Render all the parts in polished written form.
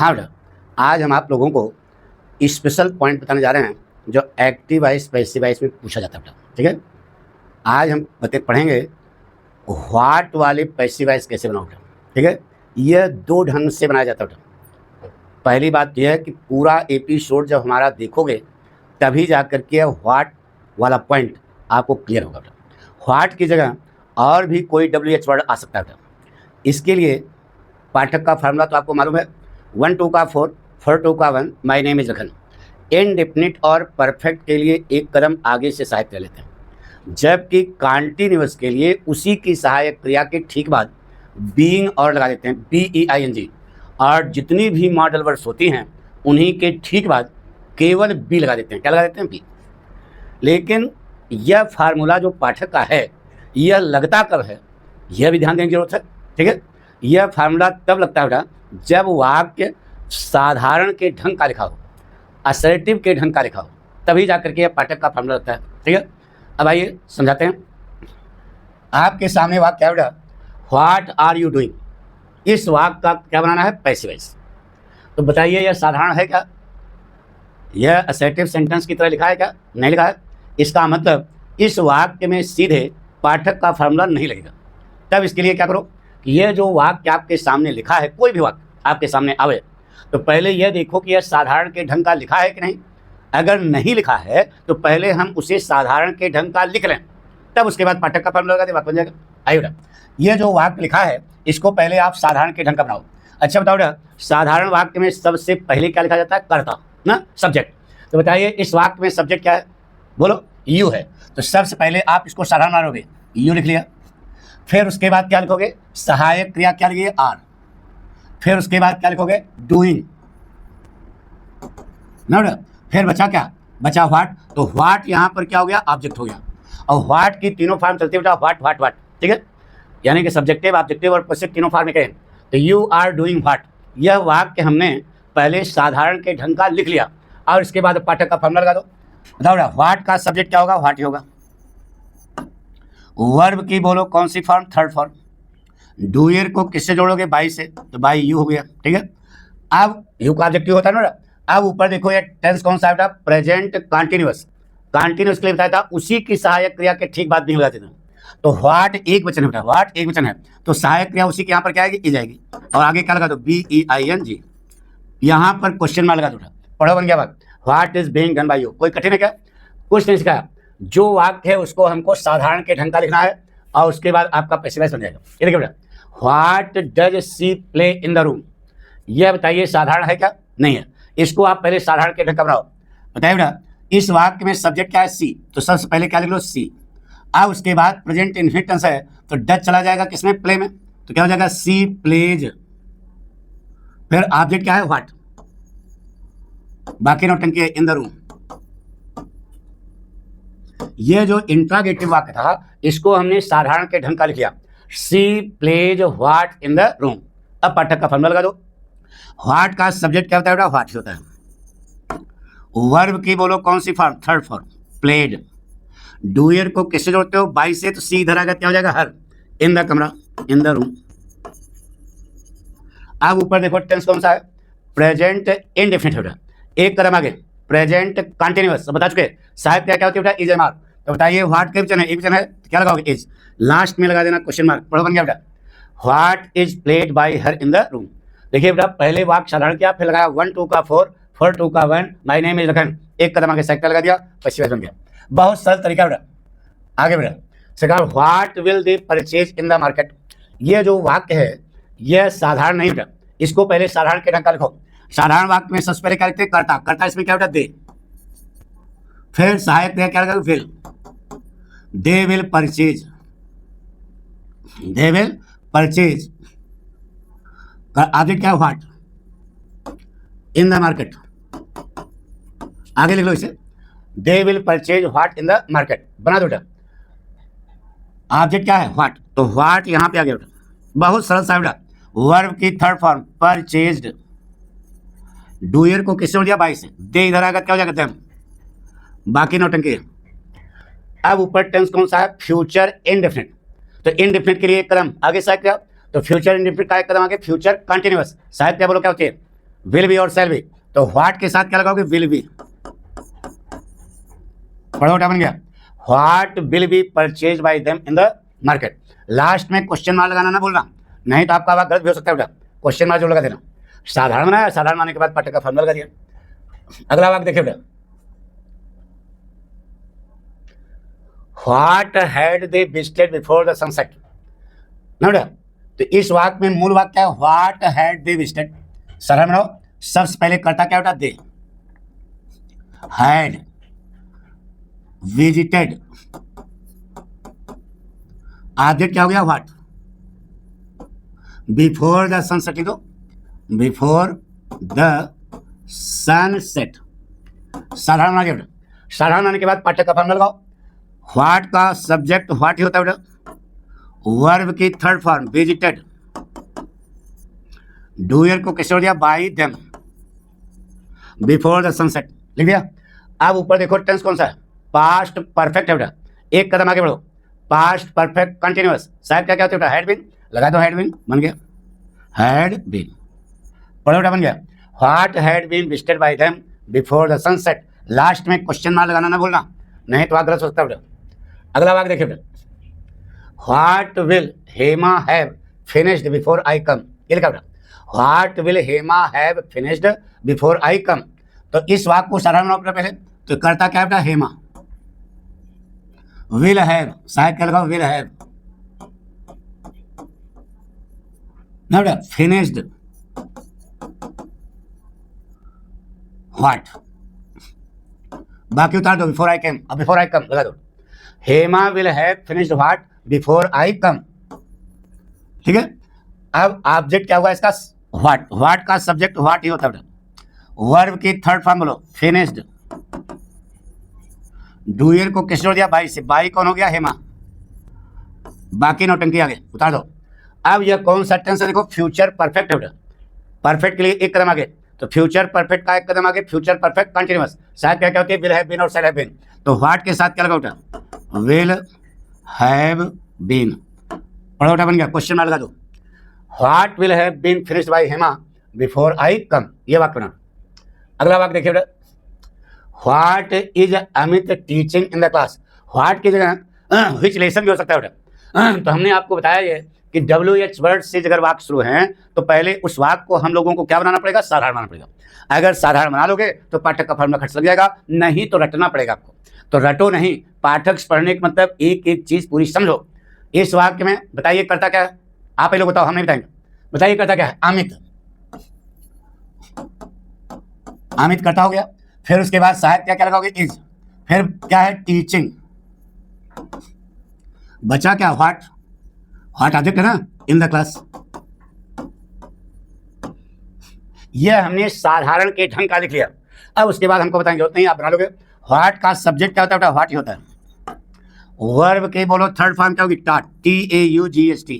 हाँ बेटा, आज हम आप लोगों को स्पेशल पॉइंट बताने जा रहे हैं जो एक्टिव वाइस पैसिव वाइस में पूछा जाता है बेटा। ठीक है, आज हम पढ़ेंगे व्हाट वाले पैसिव वाइस कैसे बनाओ बेटा। ठीक है, यह दो ढंग से बनाया जाता है बेटा। पहली बात यह है कि पूरा एपिसोड जब हमारा देखोगे तभी जा कर के व्हाट वाला पॉइंट आपको क्लियर होगा बेटा। व्हाट की जगह और भी कोई WH वर्ड आ सकता है बेटा। इसके लिए पाठक का फार्मूला तो आपको मालूम है, 1 2 का 4 4 2 का 1, my name is Lakhan. Indefinite और परफेक्ट के लिए एक कदम आगे से सहायक ले लेते हैं, जबकि कॉन्टिन्यूअस के लिए उसी की सहायक क्रिया के ठीक बाद बीइंग और लगा देते हैं, BEING। और जितनी भी मॉडल वर्ड्स होती हैं उन्हीं के ठीक बाद केवल बी लगा देते हैं। क्या लगा देते हैं? बी। लेकिन यह फार्मूला जो पाठक का है यह लगता कब है, यह भी ध्यान देने की जरूरत है। ठीक है, यह फार्मूला तब लगता है बेटा जब वाक्य साधारण के ढंग का लिखा हो, असर्टिव के ढंग का लिखा हो, तभी जाकर के यह पाठक का फार्मूला लगता है। ठीक है, अब आइए समझाते हैं। आपके सामने वाक्य है बेटा, व्हाट आर यू डूइंग। इस वाक्य का क्या बनाना है? Passive voice. तो बताइए यह साधारण है क्या? यह असर्टिव सेंटेंस की तरह लिखा है क्या? नहीं लिखा है। इसका मतलब इस वाक्य में सीधे पाठक का फार्मूला नहीं लगेगा। तब इसके लिए क्या करो कि यह जो वाक्य आपके सामने लिखा है, कोई भी वाक्य आपके सामने आवे तो पहले यह देखो कि यह साधारण के ढंग का लिखा है कि नहीं। अगर नहीं लिखा है तो पहले हम उसे साधारण के ढंग का लिख लें, तब उसके बाद पाठक का फार्मूला लगा दे, वाक्य बन जाएगा। आइए बेटा, यह जो वाक्य लिखा है इसको पहले आप साधारण के ढंग का बनाओ। अच्छा बताओ बेटा, साधारण वाक्य में सबसे पहले क्या लिखा जाता है? कर्ता ना, सब्जेक्ट। तो बताइए इस वाक्य में सब्जेक्ट क्या है? बोलो, यू है। तो सबसे पहले आप इसको साधारण मानोगे, यू लिख लिया। फिर उसके बाद क्या लिखोगे? सहायक क्रिया क्या लिखिए? आर। फिर उसके बाद क्या लिखोगे? डूइंग ना। फिर बचा क्या? बचा व्हाट। तो व्हाट यहाँ पर क्या हो गया? ऑब्जेक्ट हो गया। और व्हाट की तीनों फॉर्म चलती है बेटा, व्हाट व्हाट व्हाट। ठीक है, यानी कि सब्जेक्टिव, ऑब्जेक्टिव और पॉसेसिव तीनों फॉर्म में कहें तो यू आर डूइंग व्हाट। यह वाक्य हमने पहले साधारण के ढंग का लिख लिया और इसके बाद पाठक का फार्मूला लगा दो। बताओ बेटा, व्हाट का सब्जेक्ट क्या होगा? व्हाट ही होगा। वर्ब की बोलो कौन सी फॉर्म? Third form. डूयर को किससे जोड़ोगे? बाई से, तो बाई यू हो गया। ठीक है, अब यू का ऑब्जेक्टिव होता है ना। अब ऊपर देखो ये टेंस कौन सा है बेटा? Present continuous. कॉन्टिन्यूअस के लिए बताया था उसी की सहायक क्रिया के ठीक बाद नहीं लगाते थे। तो व्हाट एक वचन है बेटा, व्हाट एक वचन है तो सहायक क्रिया उसी के यहाँ पर क्या आएगी? ई जाएगी। और आगे क्या लगा दो? BEING। यहाँ पर क्वेश्चन मार्क लगा दो बेटा। पढ़ो, बन गया बात। What is being done by you. कोई कठिन है क्या? कुछ नहीं सिखाया। जो वाक्य है उसको हमको साधारण के ढंग का लिखना है और उसके बाद आपका पैसिव वॉइस बन जाएगा। ये देखिए बेटा, what does C play in the room. यह बताइए साधारण है क्या? नहीं है। इसको आप पहले साधारण के ढंग का बनाओ। बताइए बेटा, इस वाक्य में सब्जेक्ट क्या है? सी। तो सबसे पहले क्या लिख लो? सी। अब उसके बाद प्रेजेंट इन्फिनिट टेंस है तो डज चला जाएगा किसमें? प्ले में। तो क्या हो जाएगा? सी प्लेज। फिर ऑब्जेक्ट क्या है? व्हाट। बाकी नौटंकी है इन द रूम। ये जो इंट्रागेटिव वाक्य था इसको हमने साधारण के ढंग का लिख लिया, she plays what in the room. अब पाठक का फार्मूला लगा दो। व्हाट का सब्जेक्ट क्या होता है बेटा? व्हाट ही होता है। वर्ब की बोलो कौन सी form? Third form, played. Doer को किससे जोड़ते हो? बाई से, तो सी इधर आएगा, क्या हो जाएगा? हर। इन द कमरा, इन द रूम। अब ऊपर देखो टेंस कौन सा है? प्रेजेंट इंडेफिनिट बेटा। एक कदम आगे, प्रेजेंट कंटिन्यूअस। बता चुके सहायक क्या होती है बेटा? Is M R. तो बताइए व्हाट के वचन है? एक वचन है तो क्या लगाओगे? इज। लास्ट में लगा देना क्वेश्चन मार्क। पढ़ो, बन गया बेटा। What is played by her in the room. देखिए बेटा, पहले वाक्य साधारण किया, फिर लगाया 1 2 का 4 4 2 का 1, माय नेम इज लखन। एक कदम आगे सहायक लगा दिया, पैसिव वॉइस बन गया। बहुत सरल तरीका बेटा। आगे बेटा, second, what will they purchase in the market. ये जो वाक्य है यह साधारण नहीं बेटा, इसको पहले साधारण के ढंग का लिखो। साधारण वाक्य में सबसे पहले क्या लिखते हैं? कर्ता। कर्ता इसमें क्या बेटा? दे। फिर सहायक क्या लगा? Will. They will purchase, they will purchase. Object क्या? What in the market. आगे लिख लो इसे, they will purchase what in the market. बना दो बेटा। ऑब्जेक्ट क्या है? व्हाट। तो व्हाट यहां पे आ गया बेटा। बहुत सरल सा बेटा। वर्ब की थर्ड फॉर्म, परचेज्ड। डूयर को किससे जोड़ दिया? बाई से। दे इधर आएगा, क्या हो जाएगा? देम। बाकी नौटंकी। अब ऊपर टेंस कौन सा है? Future indefinite. तो इंडेफिनिट के लिए एक कदम आगे सहायक क्या? तो फ्यूचर इंडेफिनिट का एक कदम आगे फ्यूचर कंटिन्यूअस। सहायक क्या बोलो क्या होती है? विल बी और शैल बी, तो व्हाट के साथ क्या लगाओगे, विल बी। पढ़ो बेटा, बन गया। What will be purchase by them in the market. Last में क्वेश्चन मार्क लगाना ना भूलना, नहीं तो आपका गलत भी हो सकता है बेटा। क्वेश्चन मार्क जो लगा देना। साधारण बनाया, साधारण बनाने के बाद पाठक का फॉर्मूला लगा दिया। अगला वाक्य देखिए बेटा, what had they visited before the sunset ना बेटा। तो इस वाक्य में मूल वाक्य क्या है, व्हाट हैड दे विजिटेड। साधारण बनाओ, सबसे पहले करता क्या बेटा, दे हैड विजिटेड, ऑब्जेक्ट क्या हो गया, व्हाट, बिफोर द सनसेट लिख दो, बिफोर द सनसेट। साधारण बना बेटा। साधारण बनाने के बाद पाठक का फॉर्मूला लगाओ। व्हाट का सब्जेक्ट व्हाट ही होता है बेटा, वर्ब की थर्ड फॉर्म विजिटेड, डूयर को किसने दिया, bye them, before the sunset लिख दिया। अब ऊपर देखो टेंस कौन सा है, पास्ट परफेक्ट है बेटा। एक कदम आगे बढ़ो, पास्ट परफेक्ट कंटिन्यूअस, साहब क्या क्या होता है बेटा, हैड बीन, लगा दो हैड बीन, बन गया हैड बीन। पढ़ो बेटा, बन गया। What had been visited by them before the sunset. Last में क्वेश्चन मार्क लगाना ना भूलना, नहीं तो आप गलत सोचता बेटा। अगला वाक्य देखिए बेटा, what will Hema have finished before I come, ये लिखा बेटा, what will Hema have finished before I come. तो इस वाक्य को साधारण बनाओ बेटा पहले। तो करता क्या बेटा, हेमा, विल हैव, शायद क्या लगाओ, विल हैव ना बेटा, फिनिश्ड व्हाट, बाकी उतार दो, बिफोर आई केम, अब बिफोर आई कम लगा दो। Hema will have finished what before I come, ठीक है। अब ऑब्जेक्ट क्या हुआ इसका, व्हाट, व्हाट का सब्जेक्ट व्हाट ही होता है बेटा। वर्ब की थर्ड फॉर्म बोलो, फिनिश्ड, डूयर को किसने जोड़ दिया, बाई से, बाई कौन हो गया, हेमा, बाकी नौटंकी आगे उतार दो। अब यह कौन सा टेंस है, देखो फ्यूचर परफेक्ट है बेटा। परफेक्ट के लिए एक कदम आगे, तो फ्यूचर परफेक्ट का एक कदम आगे, फ्यूचर परफेक्ट कंटिन्यूअस। शायद क्या क्या होती है, विल हैव बीन और शैल हैव बीन। तो व्हाट के साथ क्या लगा बेटा, विल हैव बीन। पढ़ो बेटा, बन गया। क्वेश्चन मार्क लगा दो, what will have been finished by Hema before I come, ये वाक्य बना। अगला वाक्य देखिए बेटा, what is Amit teaching in the class. What की जगह व्हिच लेसन भी हो सकता है बेटा। तो हमने आपको बताया ये कि WH वर्ड से अगर वाक्य शुरू हैं तो पहले उस वाक्य को हम लोगों को क्या बनाना पड़ेगा, साधारण बनाना पड़ेगा। अगर साधारण बना लोगे तो पाठक का फॉर्मूला खर्च लग जाएगा, नहीं तो रटना पड़ेगा आपको। तो रटो नहीं, पाठक पढ़ने का मतलब एक एक चीज पूरी समझो। इस वाक्य में बताइए करता क्या है, आप ही लोग बताओ, हम नहीं बताएंगे। बताइए करता क्या है, अमित, अमित करता हो गया। फिर उसके बाद शायद क्या क्या लगाओगे, इज, फिर क्या है, टीचिंग, बचा क्या, व्हाट, व्हाट ऑब्जेक्ट है ना, इन द क्लास। यह हमने साधारण के ढंग का लिख लिया। अब उसके बाद हमको बताएंगे, जरूरत नहीं, आप बना लोगे। व्हाट का सब्जेक्ट क्या होता है बेटा, व्हाट ही होता है। वर्ब के बोलो थर्ड फॉर्म क्या होगी, टाट, TAUGST।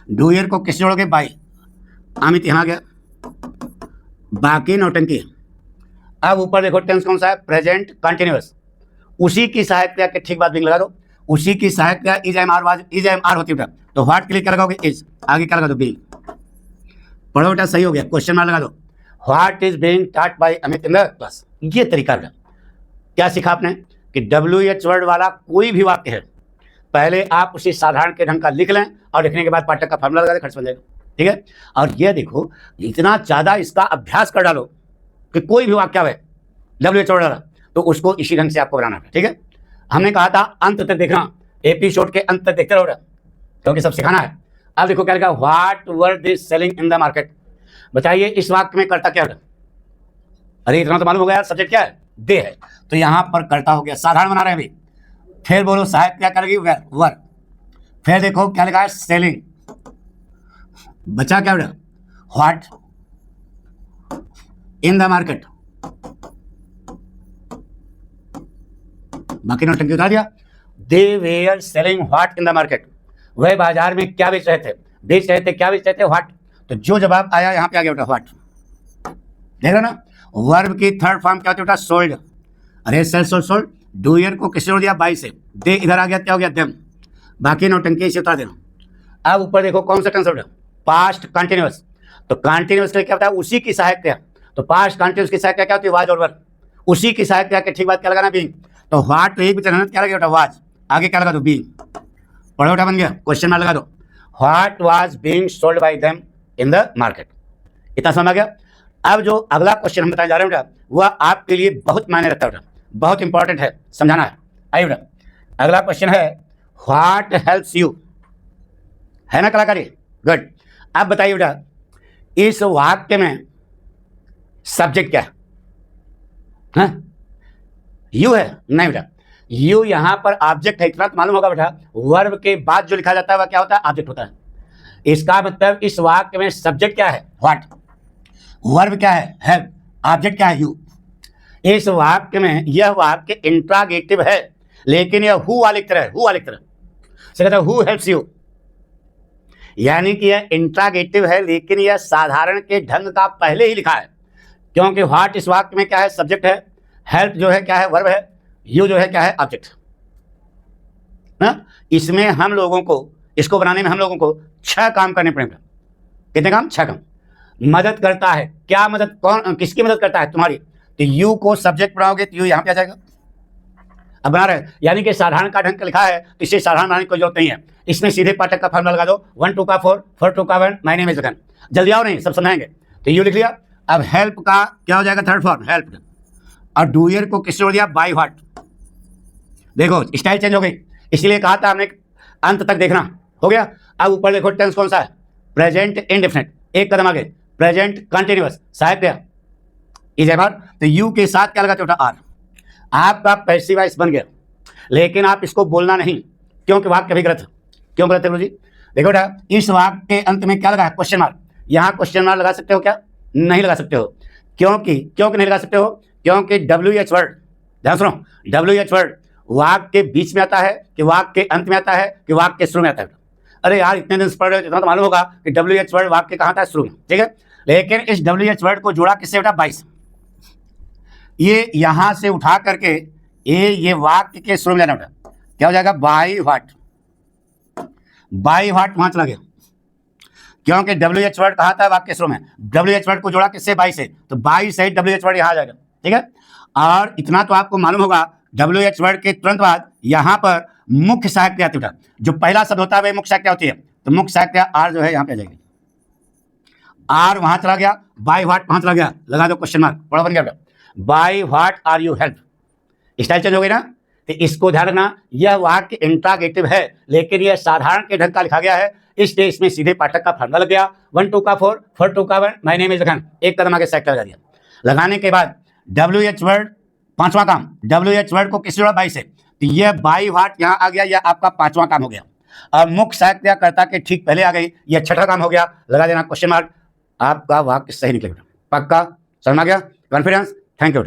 डूयर को किससे जोड़ोगे, बाई, अमित यहाँ गया, बाकी नौटंकी। अब ऊपर देखो टेंस कौन सा है, प्रेजेंट कंटिन्यूअस। उसी की सहायक क्रिया के ठीक बाद बिंग लगा दो। उसी की सहायक क्रिया इज एम आर होती है। तो व्हाट के लिए क्या लगाओगे, इज, आगे क्या लगा दो, बीइंग। पढ़ो बेटा, सही हो गया। क्वेश्चन मार्क लगा दो, what is being taught by Amit in the class. ये तरीका बेटा। क्या सीखा आपने कि WH वर्ड वाला कोई भी वाक्य है, पहले आप उसी साधारण के ढंग का लिख लें और लिखने के बाद पाठक का फॉर्मूला लगा दे, खर्च बन जाएगा, ठीक है। और ये देखो, इतना ज़्यादा इसका अभ्यास कर डालो कि कोई भी वाक्य है WH वर्ड वाला, तो उसको इसी ढंग से आपको बनाना है, ठीक है। हमने कहा था अंत तक देखना, एपिसोड के अंत तक देखते रहो क्योंकि सब सिखाना है। अब देखो क्या लिखा, what were they selling in the market. बताइए इस वाक्य में करता क्या है, अरे इतना तो मालूम हो गया यार, सब्जेक्ट क्या है, दे है, तो यहां पर करता हो गया, साधारण बना रहे हैं अभी। फिर बोलो सहायक क्या करेगी, वर। फिर देखो क्या लिखा है, सेलिंग, बचा क्या बेटा, व्हाट इन द मार्केट, बाकी नौटंकी उतार दिया। They were selling what in the market, वह बाजार में क्या बेच रहे थे, क्या बेच रहे थे, व्हाट। तो जो जवाब आया यहाँ पे आ गया बेटा, व्हाट। देख रहे ना, वर्ब की थर्ड फॉर्म क्या होती है बेटा, सोल्ड। अरे सेल सोल्ड, सोल्ड, डूयर को किससे जोड़ दिया, बाई से, दे इधर आ गया, क्या हो गया, देम, बाकी नौटंकी इसे उतार देना। अब ऊपर देखो कौन सा टेंस बेटा, पास्ट कंटिन्यूअस। तो कॉन्टिन्यूअस के लिए क्या होता है, उसी की सहायक क्रिया। तो पास्ट कॉन्टिन्यूअस की सहायक क्या होती है, वाज और वर। उसी की सहायक क्रिया के ठीक बाद क्या लगाना, बीइंग। तो व्हाट तो एक भी तरह क्या लगेगा बेटा, वाज, आगे क्या लगा दो, बीइंग। पढ़ो बेटा, बन गया, क्वेश्चन मार्क लगा दो। What was being sold by them in the market. इतना समझ आ गया। अब जो अगला क्वेश्चन हम बताने जा रहे हैं बेटा, वह आपके लिए बहुत मायने रखता है बेटा, बहुत इंपॉर्टेंट है, समझाना है। आइए बेटा, अगला क्वेश्चन है व्हाट हेल्प्स यू, है ना कलाकारी, गुड। अब बताइए बेटा, इस वाक्य में सब्जेक्ट क्या है, यू है, नहीं बेटा, यू यहां पर ऑब्जेक्ट है, इतना तो मालूम होगा बेटा। वर्ब के बाद जो लिखा जाता है वह क्या होता है, ऑब्जेक्ट होता है। इसका मतलब इस वाक्य में सब्जेक्ट क्या है, व्हाट, वर्ब क्या है, ऑब्जेक्ट क्या है, यू। इस वाक्य में यह वाक्य इंट्रागेटिव है, लेकिन यह हु वाली तरह है, हु वाली तरह से कहता है हु हेल्प्स यू, यानी कि यह इंट्रागेटिव है, लेकिन यह साधारण के ढंग का पहले ही लिखा है, क्योंकि व्हाट इस वाक्य में क्या है, सब्जेक्ट है, हेल्प जो है क्या है, वर्ब है, यू जो है क्या है, ऑब्जेक्ट ना। इसमें हम लोगों को, इसको बनाने में हम लोगों को 6 काम करने पड़ेंगे। कितने काम, 6 काम। मदद करता है, क्या मदद, कौन किसकी मदद करता है, तुम्हारी। तो यू को सब्जेक्ट बनाओगे तो यू यहां पे आ जाएगा, अब बना रहे, यानी कि साधारण का ढंग का लिखा है तो इसे साधारण बनाने की कोई जरूरत नहीं है। इसमें सीधे पाठक का फॉर्मूला लगा दो, 1 2 का 4 4 2 का 1, माय नेम इज गगन। जल्दी आओ, नहीं सब समझाएंगे। तो यू लिख लिया। अब हेल्प का क्या हो जाएगा, थर्ड फॉर्म हेल्प, और डूयर को किससे जोड़ दिया, बाय व्हाट। देखो स्टाइल चेंज हो गई, इसलिए कहा था हमने अंत तक देखना, हो गया। अब ऊपर देखो टेंस कौन सा है, प्रेजेंट इंडेफिनिट, एक कदम आगे, प्रेजेंट कंटिन्यूअस, सहायक क्रिया इज एवर। तो यू के साथ क्या लगाते हो, आर। आपका पैसिव वॉइस बन गया, लेकिन आप इसको बोलना नहीं, क्योंकि वाक्य भी गलत है। क्यों गलत है गुरु जी, देखो बेटा, इस वाक्य के अंत में क्या लगा है, क्वेश्चन मार्क। यहाँ क्वेश्चन मार्क लगा सकते हो क्या, नहीं लगा सकते हो, क्योंकि नहीं लगा सकते हो, क्योंकि WH वर्ड, ध्यान सुनो, WH वर्ड वाक्य के बीच में आता है कि वाक्य के अंत में आता है कि वाक्य के शुरू में आता है। अरे यार इतने दिन से पढ़ रहे हो, इतना तो मालूम होगा कि WH वर्ड वाक्य कहाँ था, शुरू में, ठीक है। लेकिन इस WH वर्ड को जोड़ा किससे बेटा, 22। ये यहां से उठा करके ये वाक्य के शुरू में जाना बेटा, क्या हो जाएगा, बाय व्हाट। बाय व्हाट वहां चला गया, क्योंकि WH वर्ड कहा था वाक्य शुरू में, WH वर्ड को जोड़ा किससे, बाय से, तो बाय से WH वर्ड यहां आ जाएगा, ठीक है। और इतना तो आपको मालूम होगा, WH वर्ड के तुरंत बाद यहां पर मुख्य सहायक क्रिया बेटा, जो पहला शब्द होता है वह मुख्य सहायक क्रिया होती है। तो मुख्य सहायक क्रिया आर जो है यहां पे आ जाएगी, आर वहां चला गया, बाय व्हाट वहां चला गया, लगा दो क्वेश्चन मार्क, बड़ा बन गया बेटा, by what are you help. Style change हो गई ना, तो इसको ध्यान रखना, यह वाक्य इंट्रागेटिव है, लेकिन यह साधारण के ढंग का लिखा गया है, इसलिए इसमें सीधे पाठक का फॉर्मूला लग गया, 1 2 का 4 4 2 का 1, माय नेम इज गगन, एक कदम आगे सेक्टर लगा दिया। लगाने के बाद WH वर्ड, पांचवा काम, WH वर्ड को किससे जोड़ा, बाय से, तो यह बाय व्हाट यहाँ आ गया, यह आपका पांचवा काम हो गया। अब मुख्य सहायक क्रिया कर्ता के ठीक पहले आ गई, यह छठा काम हो गया, लगा देना क्वेश्चन मार्क। आपका वाक्य सही निकलेगा, पक्का समझ आ गया, कॉन्फिडेंस, थैंक यू।